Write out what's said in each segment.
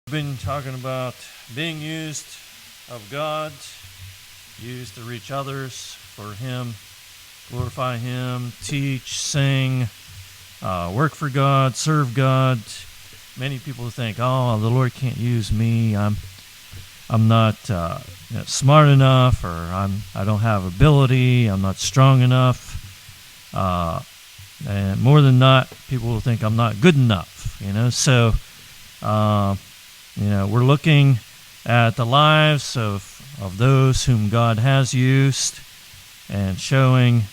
Been talking about being used of God, used to reach others for Him, glorify Him, teach, sing, work for God, serve God. Many people think, "Oh, the Lord can't use me. I'm not smart enough, or I don't have ability. I'm not strong enough." And more than not, people will think I'm not good enough. So. We're looking at the lives of those whom God has used and showing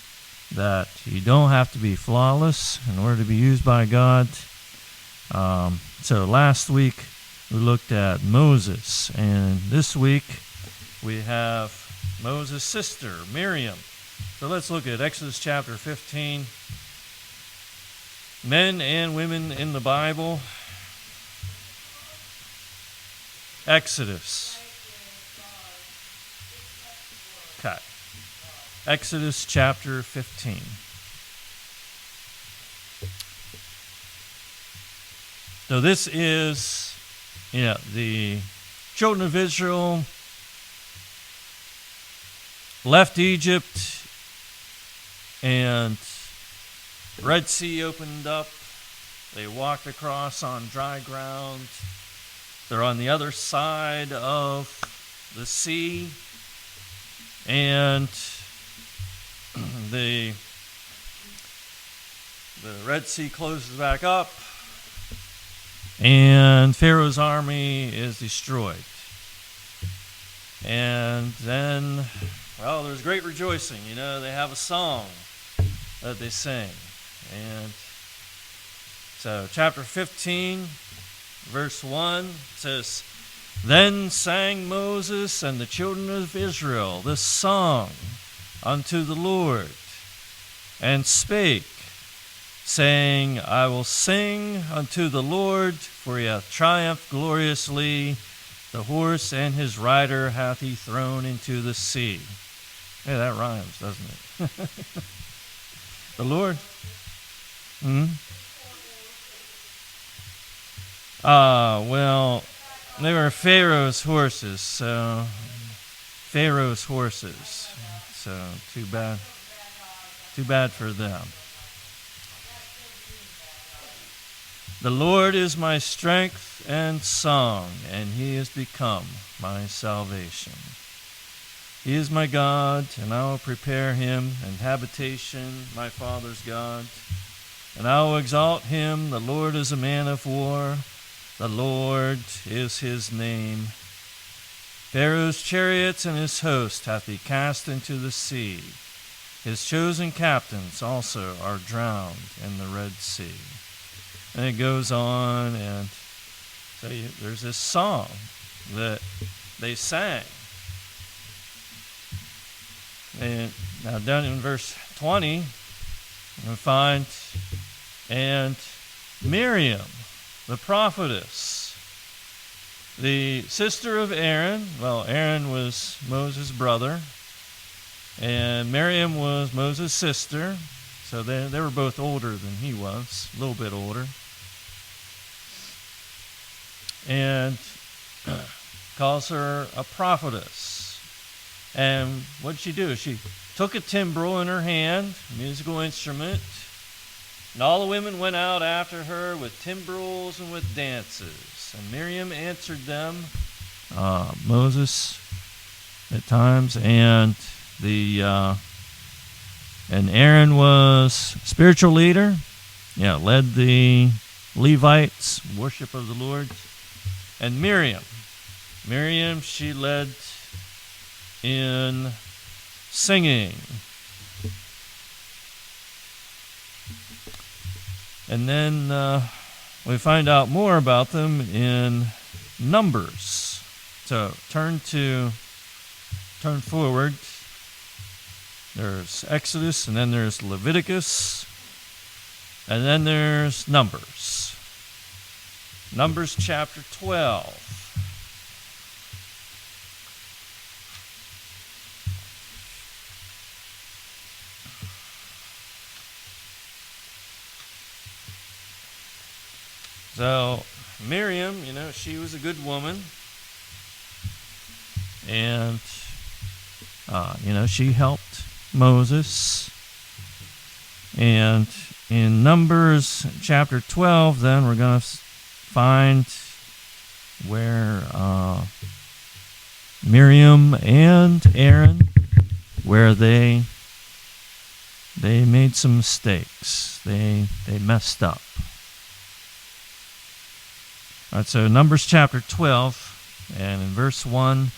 that you don't have to be flawless in order to be used by God. So last week we looked at Moses, and this week we have Moses' sister, Miriam. So let's look at Exodus chapter 15. Men and women in the Bible. Exodus. Okay. Exodus chapter 15. So this is, the children of Israel left Egypt and Red Sea opened up. They walked across on dry ground. They're on the other side of the sea, and the Red Sea closes back up, and Pharaoh's army is destroyed. And then, there's great rejoicing. They have a song that they sing. And so chapter 15, verse 1 says, "Then sang Moses and the children of Israel this song unto the Lord, and spake, saying, I will sing unto the Lord, for he hath triumphed gloriously. The horse and his rider hath he thrown into the sea." Hey, that rhymes, doesn't it? The Lord. They were Pharaoh's horses, so too bad for them. "The Lord is my strength and song, and he is become my salvation. He is my God, and I will prepare him an habitation, my father's God. And I will exalt him. The Lord is a man of war. The Lord is his name. Pharaoh's chariots and his host hath he cast into the sea. His chosen captains also are drowned in the Red Sea." And it goes on, and so there's this song that they sang. And now down in verse 20, we find, "And Miriam, the prophetess, the sister of Aaron," Aaron was Moses' brother, and Miriam was Moses' sister, so they were both older than he was, a little bit older. And calls her a prophetess. And what did she do? She took a timbrel in her hand, musical instrument, and all the women went out after her with timbrels and with dances. And Miriam answered them, Moses at times, and Aaron was spiritual leader, led the Levites, worship of the Lord. And Miriam, she led in singing. And then we find out more about them in Numbers. So turn forward. There's Exodus, and then there's Leviticus, and then there's Numbers. Numbers chapter 12. So Miriam, she was a good woman. And, she helped Moses. And in Numbers chapter 12, then we're going to find where Miriam and Aaron, where they made some mistakes. They messed up. All right, so Numbers chapter 12, and in verse 1,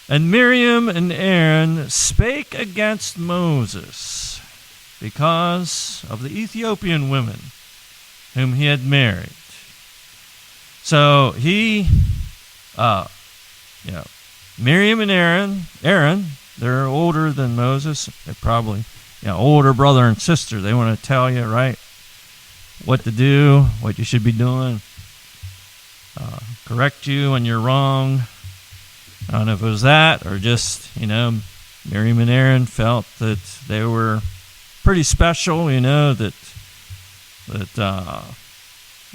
and Miriam and Aaron spake against Moses because of the Ethiopian women whom he had married. So Miriam and Aaron, they're older than Moses. They're probably, older brother and sister. They want to tell you, right, what to do, what you should be doing, correct you when you're wrong. I don't know if it was that or just, Miriam and Aaron felt that they were pretty special, that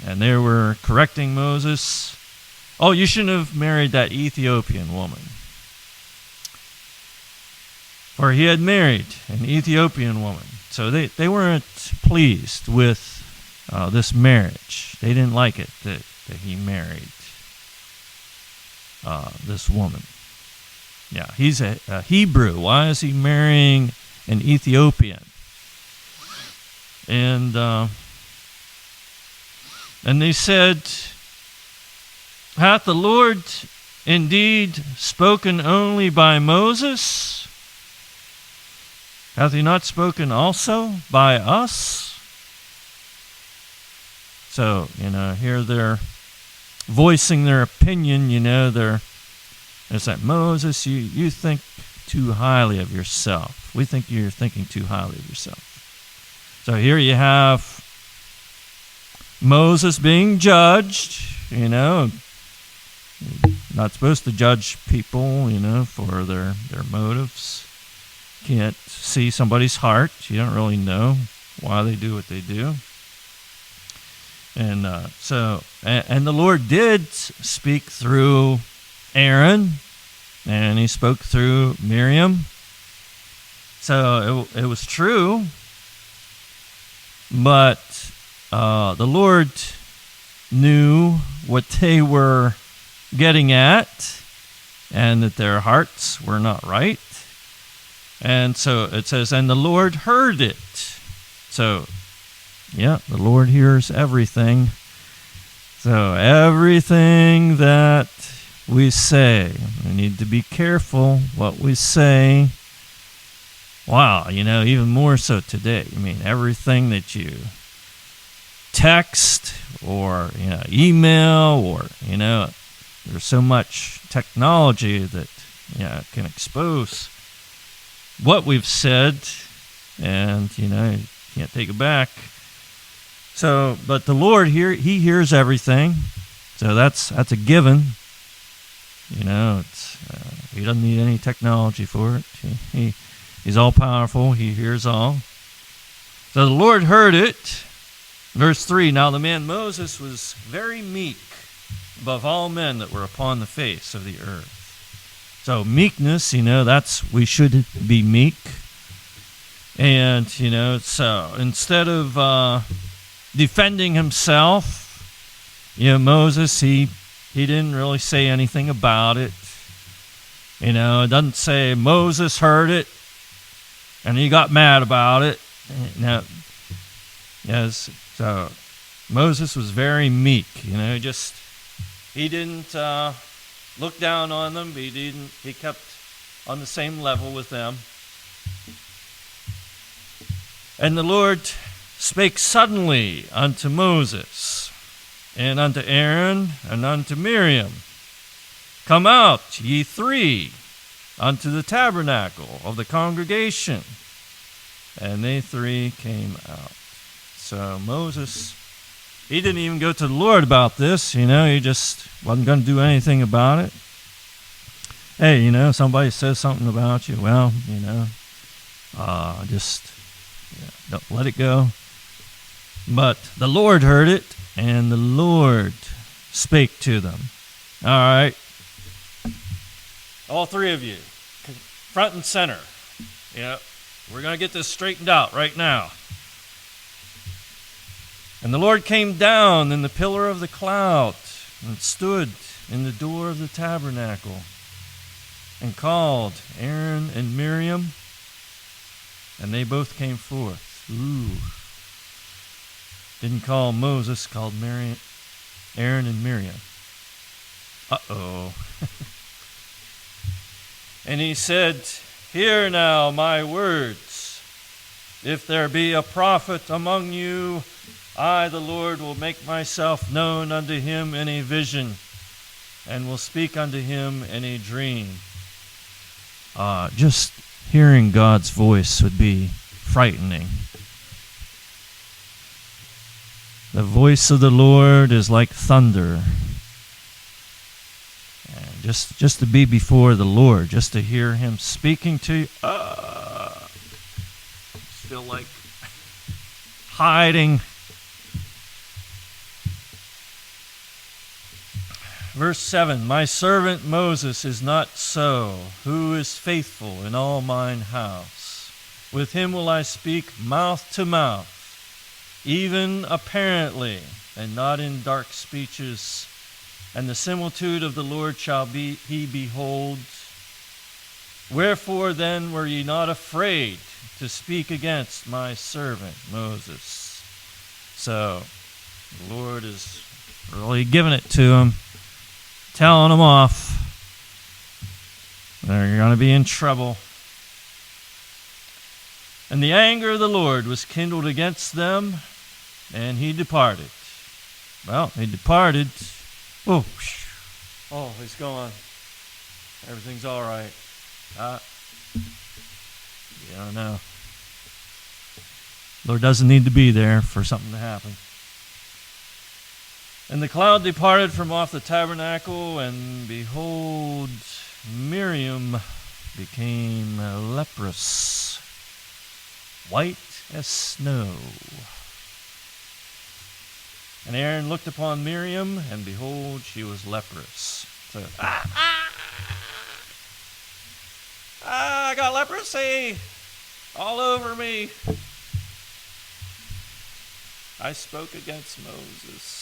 and they were correcting Moses. Oh, you shouldn't have married that Ethiopian woman. For he had married an Ethiopian woman. So they weren't pleased with this marriage. They didn't like it that he married this woman. Yeah, he's a Hebrew. Why is he marrying an Ethiopian? And they said, hath the Lord indeed spoken only by Moses? Hath he not spoken also by us? So, here they're voicing their opinion, it's like, Moses, you think too highly of yourself. We think you're thinking too highly of yourself. So here you have Moses being judged, not supposed to judge people, for their motives. Can't see somebody's heart. You don't really know why they do what they do. And and the Lord did speak through Aaron, and he spoke through Miriam. So it was true, but the Lord knew what they were getting at, and that their hearts were not right. And so it says, and the Lord heard it. So, yeah, the Lord hears everything. So everything that we say, we need to be careful what we say. Wow, even more so today. Everything that you text or, email or, there's so much technology that, can expose what we've said, and, you can't take it back. So, but the Lord he hears everything. So that's a given. It's he doesn't need any technology for it. He's all powerful. He hears all. So the Lord heard it. Verse 3, now the man Moses was very meek above all men that were upon the face of the earth. So meekness, that's, we should be meek. And, so instead of defending himself, Moses, he didn't really say anything about it. It doesn't say Moses heard it and he got mad about it. Yes, so Moses was very meek, he didn't look down on them. He kept on the same level with them. And the Lord spake suddenly unto Moses, and unto Aaron, and unto Miriam, come out, ye three, unto the tabernacle of the congregation. And they three came out. So Moses, he didn't even go to the Lord about this, he just wasn't going to do anything about it. Hey, somebody says something about you, well, just don't let it go. But the Lord heard it, and the Lord spake to them. All right. All three of you, front and center. Yeah, we're going to get this straightened out right now. And the Lord came down in the pillar of the cloud and stood in the door of the tabernacle and called Aaron and Miriam, and they both came forth. Ooh. Didn't call Moses, called Aaron and Miriam. Uh-oh. And he said, Hear now my words. If there be a prophet among you, I, the Lord, will make myself known unto him in a vision, and will speak unto him in a dream. Just hearing God's voice would be frightening. The voice of the Lord is like thunder. And just to be before the Lord, just to hear him speaking to you, feel like hiding. Verse 7, My servant Moses is not so, who is faithful in all mine house. With him will I speak mouth to mouth, even apparently, and not in dark speeches. And the similitude of the Lord shall he behold. Wherefore then were ye not afraid to speak against my servant Moses? So, the Lord is really giving it to him, telling them off. They're going to be in trouble. And the anger of the Lord was kindled against them, and he departed. Well, he departed. Oh, he's gone. Everything's all right. No. Lord doesn't need to be there for something to happen. And the cloud departed from off the tabernacle, and behold, Miriam became leprous, white as snow. And Aaron looked upon Miriam, and behold, she was leprous. So, I got leprosy all over me. I spoke against Moses.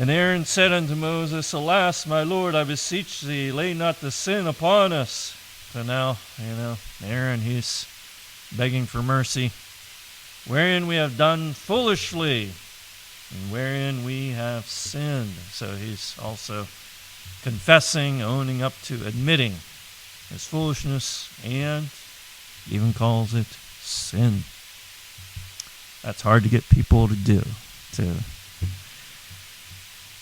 And Aaron said unto Moses, Alas, my Lord, I beseech thee, lay not the sin upon us. So now, Aaron, he's begging for mercy. Wherein we have done foolishly, and wherein we have sinned. So he's also confessing, owning up to admitting his foolishness, and even calls it sin. That's hard to get people to do,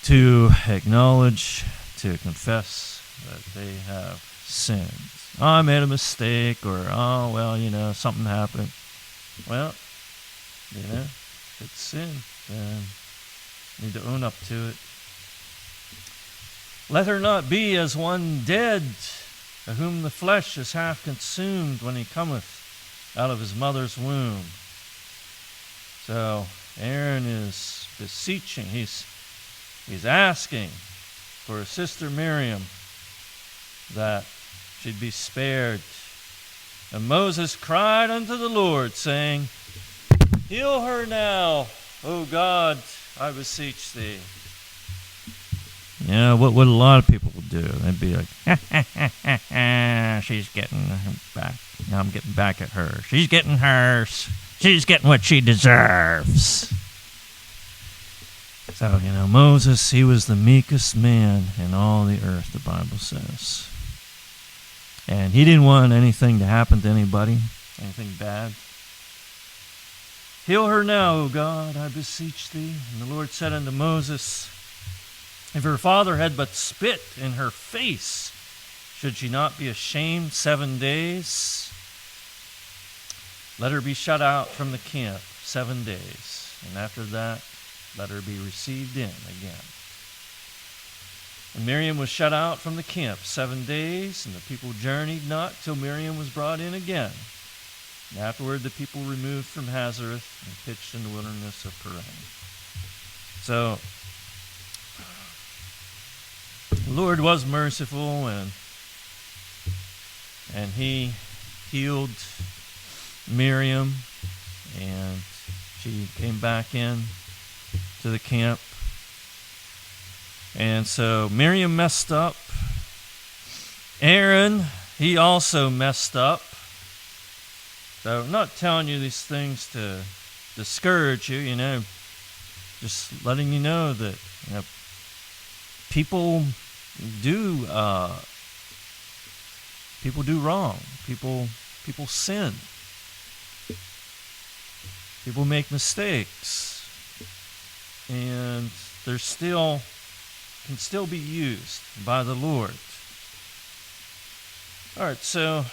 to acknowledge, to confess that they have sinned. Oh, I made a mistake, or, something happened. Well, if it's sin, then you need to own up to it. Let her not be as one dead, of whom the flesh is half consumed when he cometh out of his mother's womb. So Aaron is beseeching, he's asking for his sister Miriam that she'd be spared. And Moses cried unto the Lord, saying, Heal her now, O God, I beseech thee. Yeah, what a lot of people would do. They'd be like, she's getting back. Now I'm getting back at her. She's getting hers. She's getting what she deserves. So, Moses, he was the meekest man in all the earth, the Bible says. And he didn't want anything to happen to anybody, anything bad. Heal her now, O God, I beseech thee. And the Lord said unto Moses, If her father had but spit in her face, should she not be ashamed 7 days? Let her be shut out from the camp 7 days, and after that, let her be received in again. And Miriam was shut out from the camp 7 days, and the people journeyed not till Miriam was brought in again. And afterward the people removed from Hazareth and pitched in the wilderness of Paran. So the Lord was merciful, and he healed Miriam, and she came back in to the camp. And so Miriam messed up. Aaron, he also messed up. So I'm not telling you these things to discourage you, just letting you know that people do wrong. People sin. People make mistakes, and can still be used by the Lord. All right, so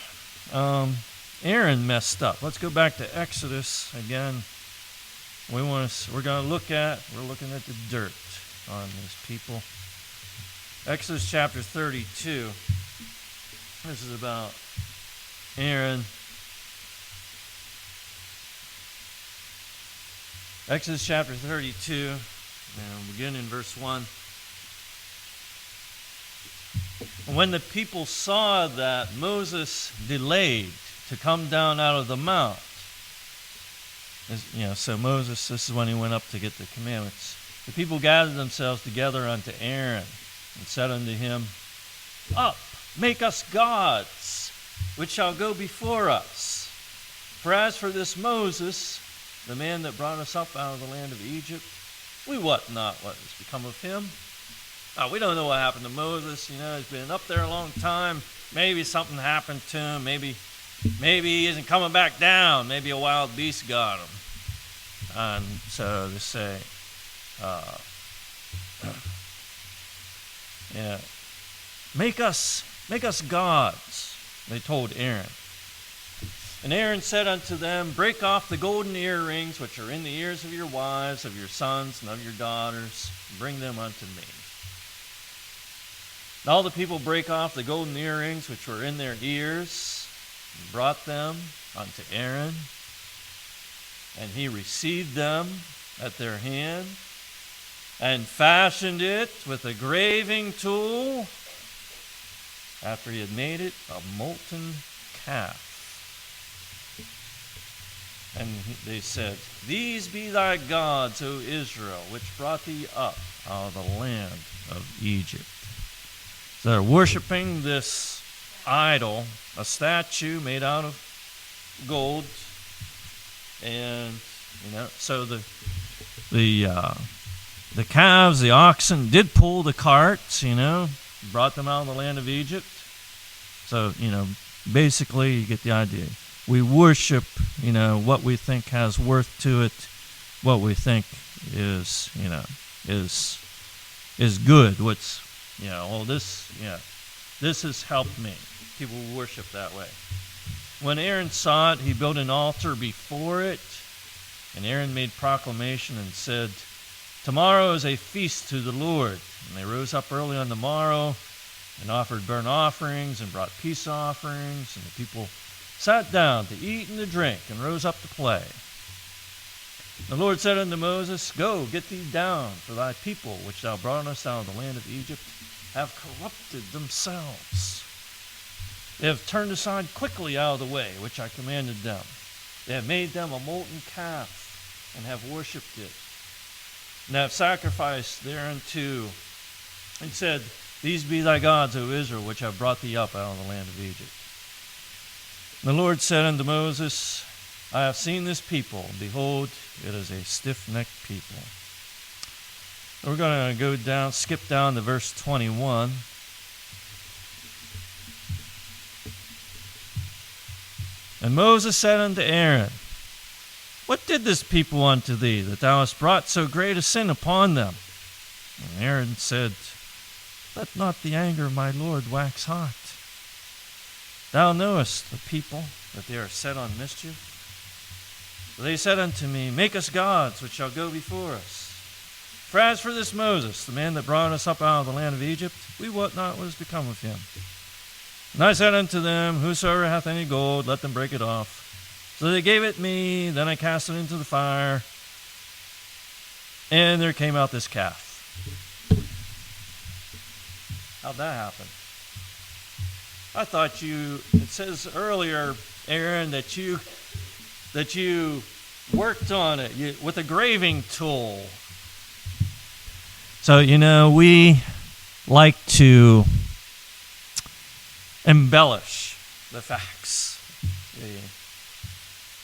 Aaron messed up. Let's go back to Exodus again. We're looking at the dirt on these people. Exodus chapter 32. This is about Aaron. Exodus chapter 32, and we'll begin in verse 1. When the people saw that Moses delayed to come down out of the mount, so Moses, this is when he went up to get the commandments. The people gathered themselves together unto Aaron and said unto him, Up, make us gods, which shall go before us. For as for this Moses, the man that brought us up out of the land of Egypt, we wot not what has become of him. We don't know what happened to Moses. He's been up there a long time. Maybe something happened to him. Maybe he isn't coming back down. Maybe a wild beast got him. And so they say, make us gods, they told Aaron. And Aaron said unto them, Break off the golden earrings which are in the ears of your wives, of your sons, and of your daughters, and bring them unto me. And all the people brake off the golden earrings which were in their ears, and brought them unto Aaron. And he received them at their hand, and fashioned it with a graving tool, after he had made it a molten calf. And they said, These be thy gods, O Israel, which brought thee up out of the land of Egypt. So they're worshiping this idol, a statue made out of gold. And, so the calves, the oxen did pull the carts, brought them out of the land of Egypt. So, basically you get the idea. We worship, what we think has worth to it, what we think is good. What's, this has helped me. People worship that way. When Aaron saw it, he built an altar before it, and Aaron made proclamation and said, Tomorrow is a feast to the Lord. And they rose up early on the morrow and offered burnt offerings and brought peace offerings, and the people sat down to eat and to drink, and rose up to play. The Lord said unto Moses, Go, get thee down, for thy people, which thou broughtest out of the land of Egypt, have corrupted themselves. They have turned aside quickly out of the way, which I commanded them. They have made them a molten calf, and have worshipped it, and have sacrificed thereunto, and said, These be thy gods, O Israel, which have brought thee up out of the land of Egypt. The Lord said unto Moses, I have seen this people. Behold, it is a stiff-necked people. We're going to skip down to verse 21. And Moses said unto Aaron, What did this people unto thee, that thou hast brought so great a sin upon them? And Aaron said, Let not the anger of my Lord wax hot. Thou knowest the people, that they are set on mischief. For they said unto me, Make us gods, which shall go before us. For as for this Moses, the man that brought us up out of the land of Egypt, we wot not what has become of him. And I said unto them, Whosoever hath any gold, let them break it off. So they gave it me, then I cast it into the fire, and there came out this calf. How'd that happen? I thought it says earlier, Aaron, that you worked on it with a graving tool. So, we like to embellish the facts. We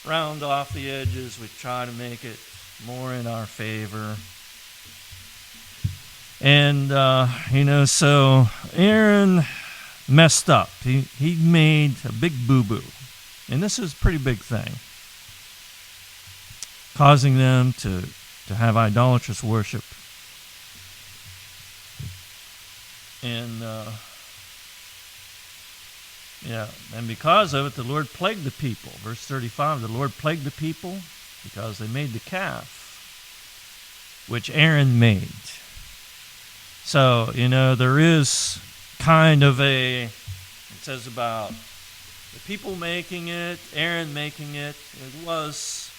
round off the edges. We try to make it more in our favor. And, so Aaron messed up. He made a big boo-boo. And this is a pretty big thing, causing them to have idolatrous worship. And, and because of it, the Lord plagued the people. Verse 35, the Lord plagued the people because they made the calf, which Aaron made. So, there is kind of it says about the people making it, Aaron making it. It was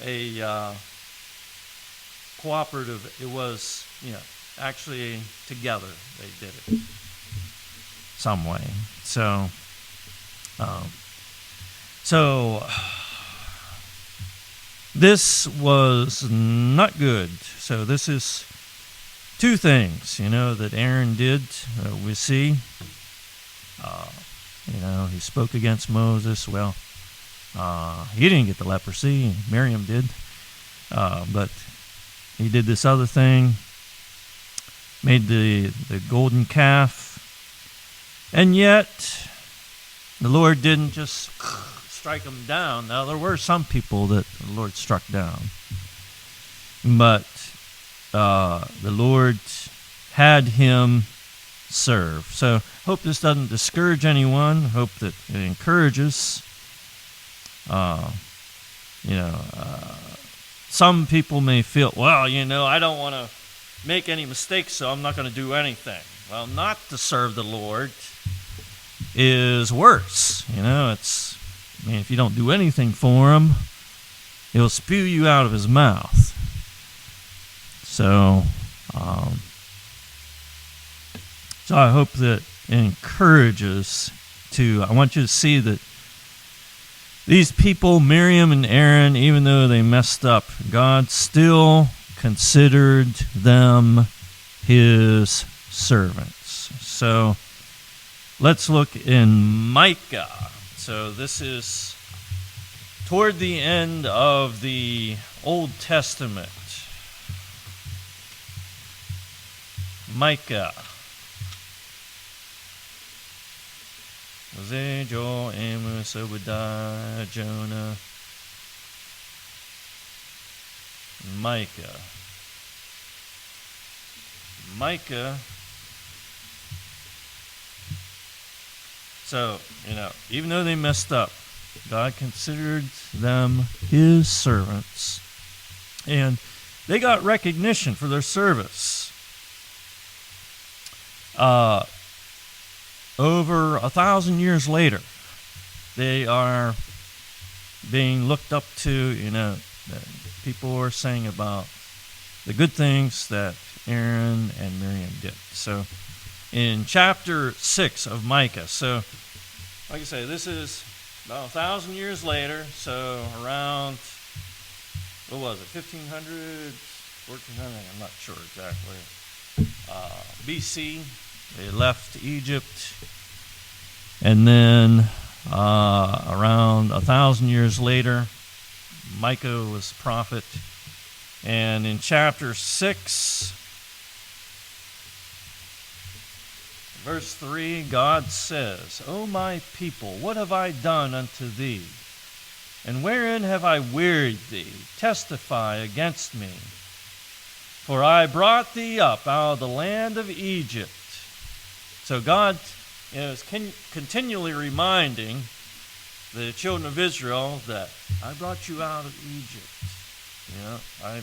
a cooperative. It was, actually together they did it some way. So this was not good. So this is two things, that Aaron did. We see, he spoke against Moses. Well, he didn't get the leprosy. Miriam did. But he did this other thing, made the golden calf. And yet, the Lord didn't just strike him down. Now, there were some people that the Lord struck down. But the Lord had him serve. So, hope this doesn't discourage anyone. Hope that it encourages. Some people may feel, well, I don't want to make any mistakes, so I'm not going to do anything. Well, not to serve the Lord is worse. If you don't do anything for him, he'll spew you out of his mouth. So I hope that it encourages I want you to see that these people, Miriam and Aaron, even though they messed up, God still considered them his servants. So let's look in Micah. So this is toward the end of the Old Testament. Micah. Hosea, Joel, Amos, Obadiah, Jonah, Micah. So, even though they messed up, God considered them his servants. And they got recognition for their service. Over 1,000 years later, they are being looked up to. People are saying about the good things that Aaron and Miriam did. So in chapter 6 of Micah, so like I say, this is about 1,000 years later, so around, 1500, 1400, I'm not sure exactly, BC. They left Egypt, and then around 1,000 years later, Micah was prophet, and in chapter 6, verse 3, God says, O my people, what have I done unto thee? And wherein have I wearied thee? Testify against me. For I brought thee up out of the land of Egypt. So God is continually reminding the children of Israel that I brought you out of Egypt. I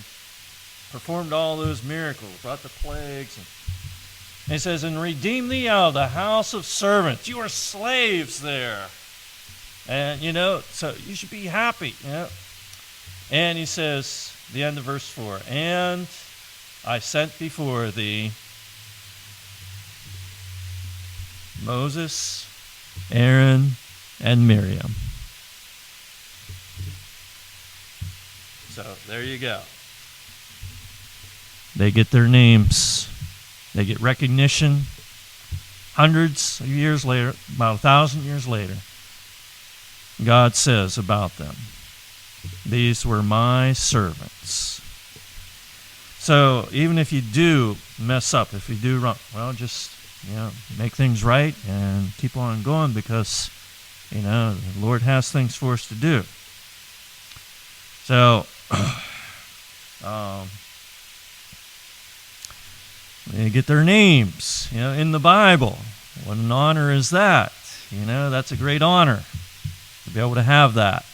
performed all those miracles, brought the plagues. And he says, and redeem thee out of the house of servants. You are slaves there. And, so you should be happy. And he says, the end of verse 4, and I sent before thee Moses, Aaron, and Miriam. So there you go. They get their names. They get recognition. Hundreds of years later, about 1,000 years later, God says about them, these were my servants. So even if you do mess up, if you do wrong, well, just make things right and keep on going, because the Lord has things for us to do. So they get their names in the Bible. What an honor is that? That's a great honor to be able to have that.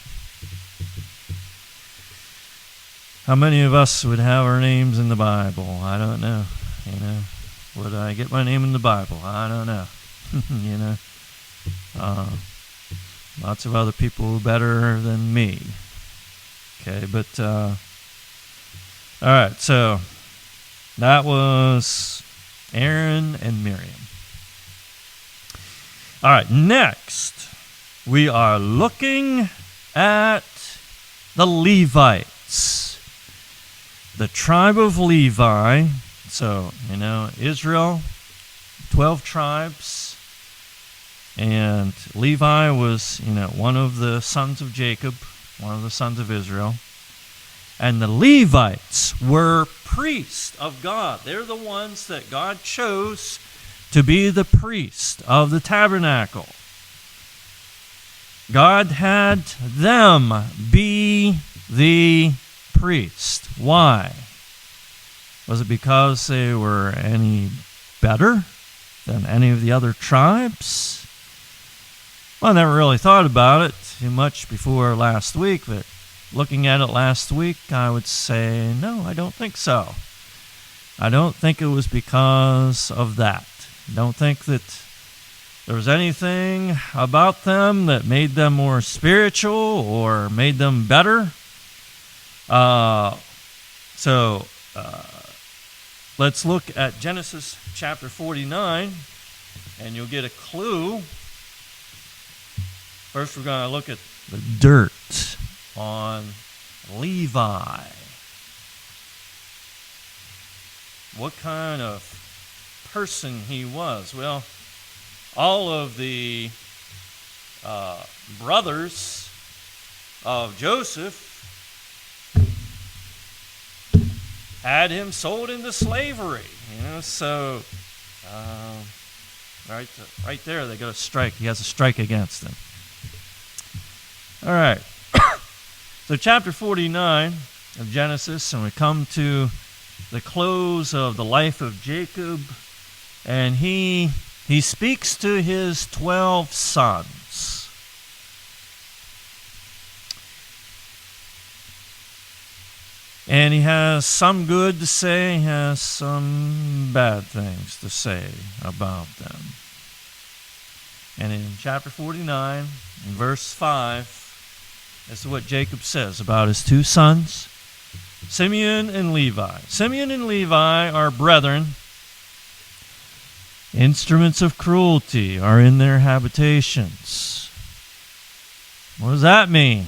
How many of us would have our names in the Bible? I don't know. Would I get my name in the Bible? I don't know. Lots of other people better than me. Okay, but all right. So that was Aaron and Miriam. All right. Next, we are looking at the Levites. The tribe of Levi. So, Israel, 12 tribes. And Levi was, one of the sons of Jacob, one of the sons of Israel. And the Levites were priests of God. They're the ones that God chose to be the priest of the tabernacle. God had them be the priest. Why? Was it because they were any better than any of the other tribes? Well, I never really thought about it too much before last week, but looking at it last week, I would say, no, I don't think so. I don't think it was because of that. I don't think that there was anything about them that made them more spiritual or made them better. So let's look at Genesis chapter 49, and you'll get a clue. First, we're going to look at the dirt on Levi. What kind of person he was? Well, all of the brothers of Joseph had him sold into slavery. So right there they got a strike. He has a strike against them. All right. So chapter 49 of Genesis, and we come to the close of the life of Jacob, and he speaks to his 12 sons. And he has some good to say, he has some bad things to say about them. And in chapter 49, in verse 5, this is what Jacob says about his two sons, Simeon and Levi. Simeon and Levi are brethren. Instruments of cruelty are in their habitations. What does that mean?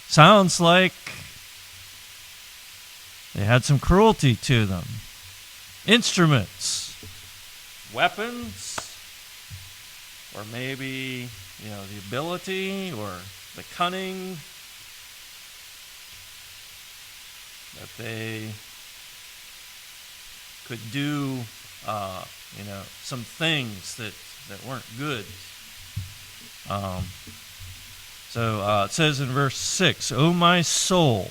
Sounds like they had some cruelty to them. Instruments, weapons, or maybe, the ability or the cunning that they could do, some things that weren't good. So it says in verse 6, O my soul,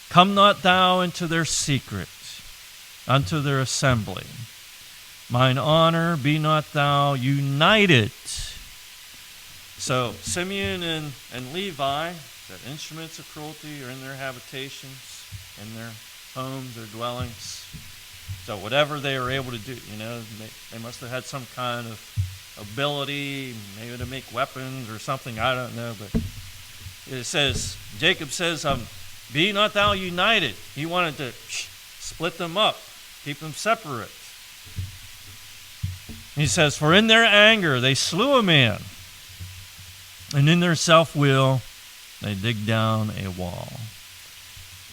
come not thou into their secret, unto their assembly. Mine honor, be not thou united. So Simeon and Levi, that instruments of cruelty are in their habitations, in their homes, their dwellings. So whatever they were able to do, they must have had some kind of ability, maybe to make weapons or something, I don't know. But it says, Jacob says, be not thou united. He wanted to split them up, keep them separate. He says, for in their anger they slew a man, and in their self-will they dig down a wall.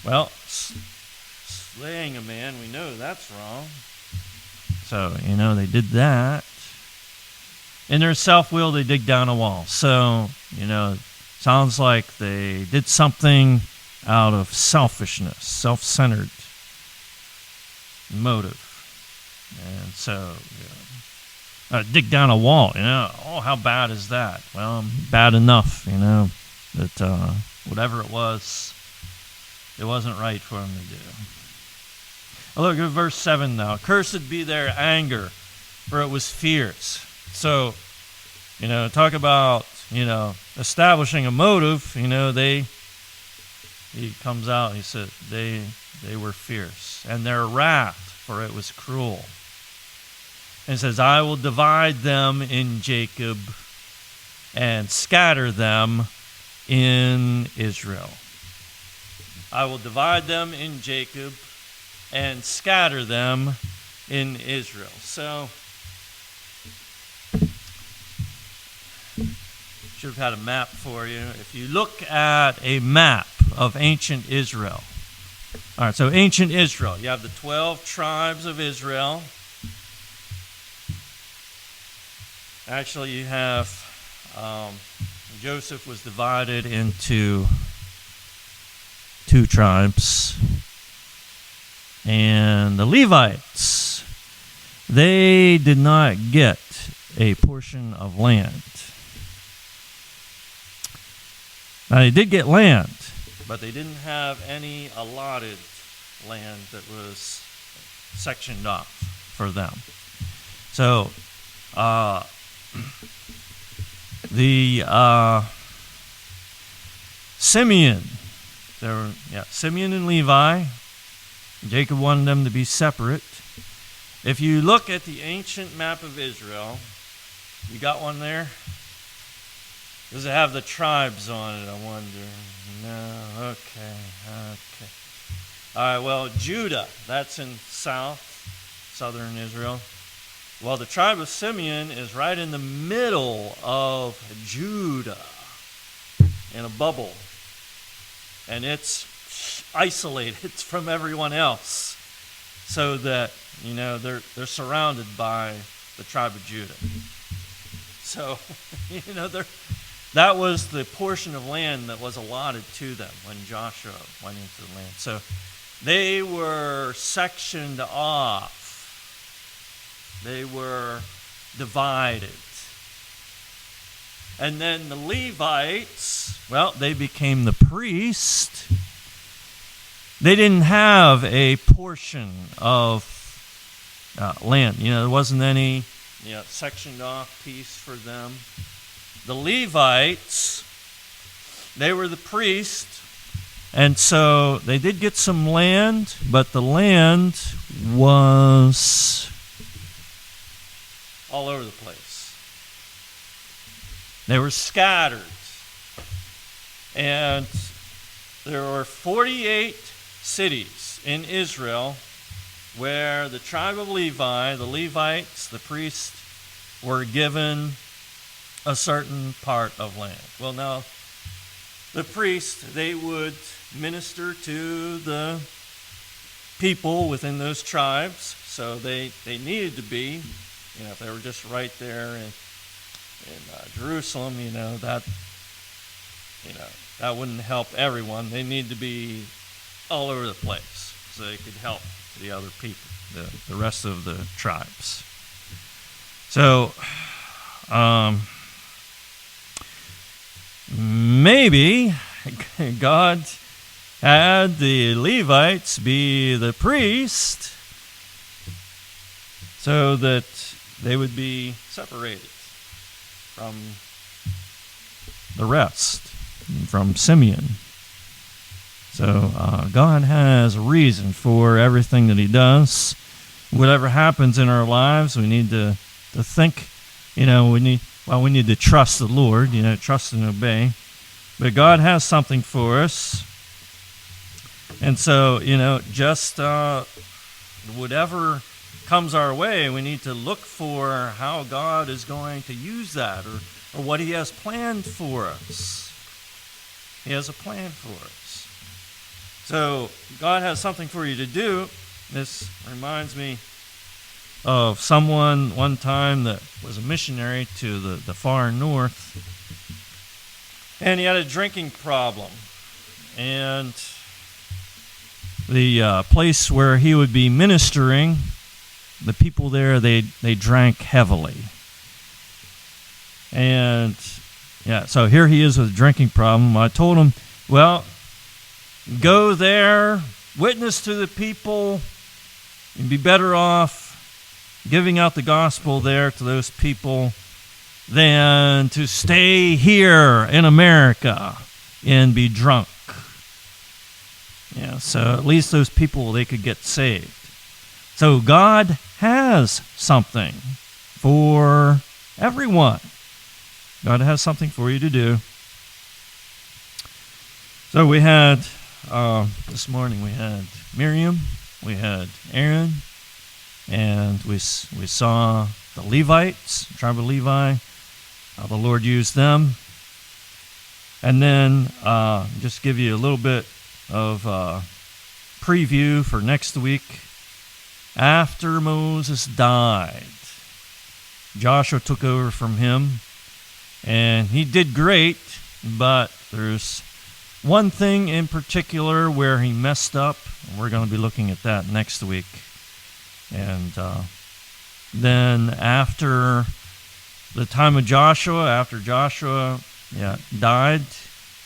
Well, slaying a man, we know that's wrong. So, they did that. In their self-will, they dig down a wall. So, sounds like they did something out of selfishness, self-centered motive. And so, dig down a wall, oh, how bad is that? Well, bad enough, that whatever it wasn't right for him to do. Look at verse 7 now. Cursed be their anger, for it was fierce. So, talk about, establishing a motive. He comes out, he said, they were fierce. And their wrath, for it was cruel. And it says, I will divide them in Jacob and scatter them in Israel. I will divide them in Jacob and scatter them in Israel. So, should have had a map for you. If you look at a map of ancient Israel. All right, so ancient Israel. You have the 12 tribes of Israel. Actually, you have Joseph was divided into 2 tribes. And the Levites, they did not get a portion of land. Now, they did get land, but they didn't have any allotted land that was sectioned off for them. So, Simeon, Simeon and Levi, Jacob wanted them to be separate. If you look at the ancient map of Israel, you got one there? Does it have the tribes on it, I wonder? No, okay. All right, well, Judah, that's in southern Israel. Well, the tribe of Simeon is right in the middle of Judah in a bubble. And it's isolated from everyone else, so that they're surrounded by the tribe of Judah. So that was the portion of land that was allotted to them when Joshua went into the land. So they were sectioned off. They were divided. And then the Levites, well, they became the priest. They didn't have a portion of land. There wasn't any sectioned off piece for them. The Levites, they were the priest, and so they did get some land, but the land was all over the place. They were scattered. And there were 48 cities in Israel where the tribe of Levi, the Levites, the priests, were given a certain part of land. Well, now, the priests, they would minister to the people within those tribes, so they needed to be, if they were just right there in Jerusalem, that wouldn't help everyone. They need to be all over the place so they could help the other people, the rest of the tribes. So, maybe God had the Levites be the priest so that they would be separated from the rest, from Simeon. So God has a reason for everything that he does. Whatever happens in our lives, we need to think, we need to trust the Lord, trust and obey. But God has something for us. And so, just whatever comes our way, we need to look for how God is going to use that or what he has planned for us. He has a plan for us. So God has something for you to do. This reminds me of someone one time that was a missionary to the far north. And he had a drinking problem. And the place where he would be ministering, the people there, they drank heavily. And so here he is with a drinking problem. I told him, well, go there, witness to the people, and be better off giving out the gospel there to those people than to stay here in America and be drunk. So at least those people, they could get saved. So God has something for everyone. God has something for you to do. So we had, this morning we had Miriam, we had Aaron, and we saw the Levites, tribe of Levi, how the Lord used them. And then just give you a little bit of preview for next week. After Moses died, Joshua took over from him, and he did great, but there's one thing in particular where he messed up, and we're going to be looking at that next week. And then after the time of Joshua, after Joshua died,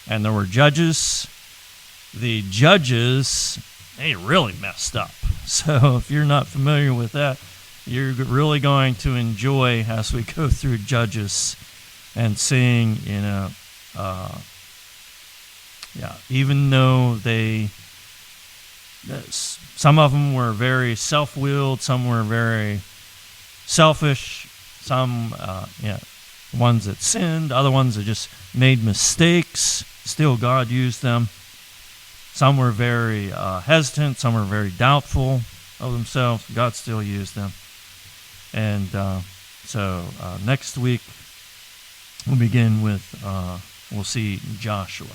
and there were judges, the judges, they really messed up. So if you're not familiar with that, you're really going to enjoy as we go through Judges and seeing, even though some of them were very self-willed, some were very selfish, some, ones that sinned, other ones that just made mistakes, still God used them. Some were very hesitant, some were very doubtful of themselves. God still used them. And so next week we'll begin with, we'll see Joshua.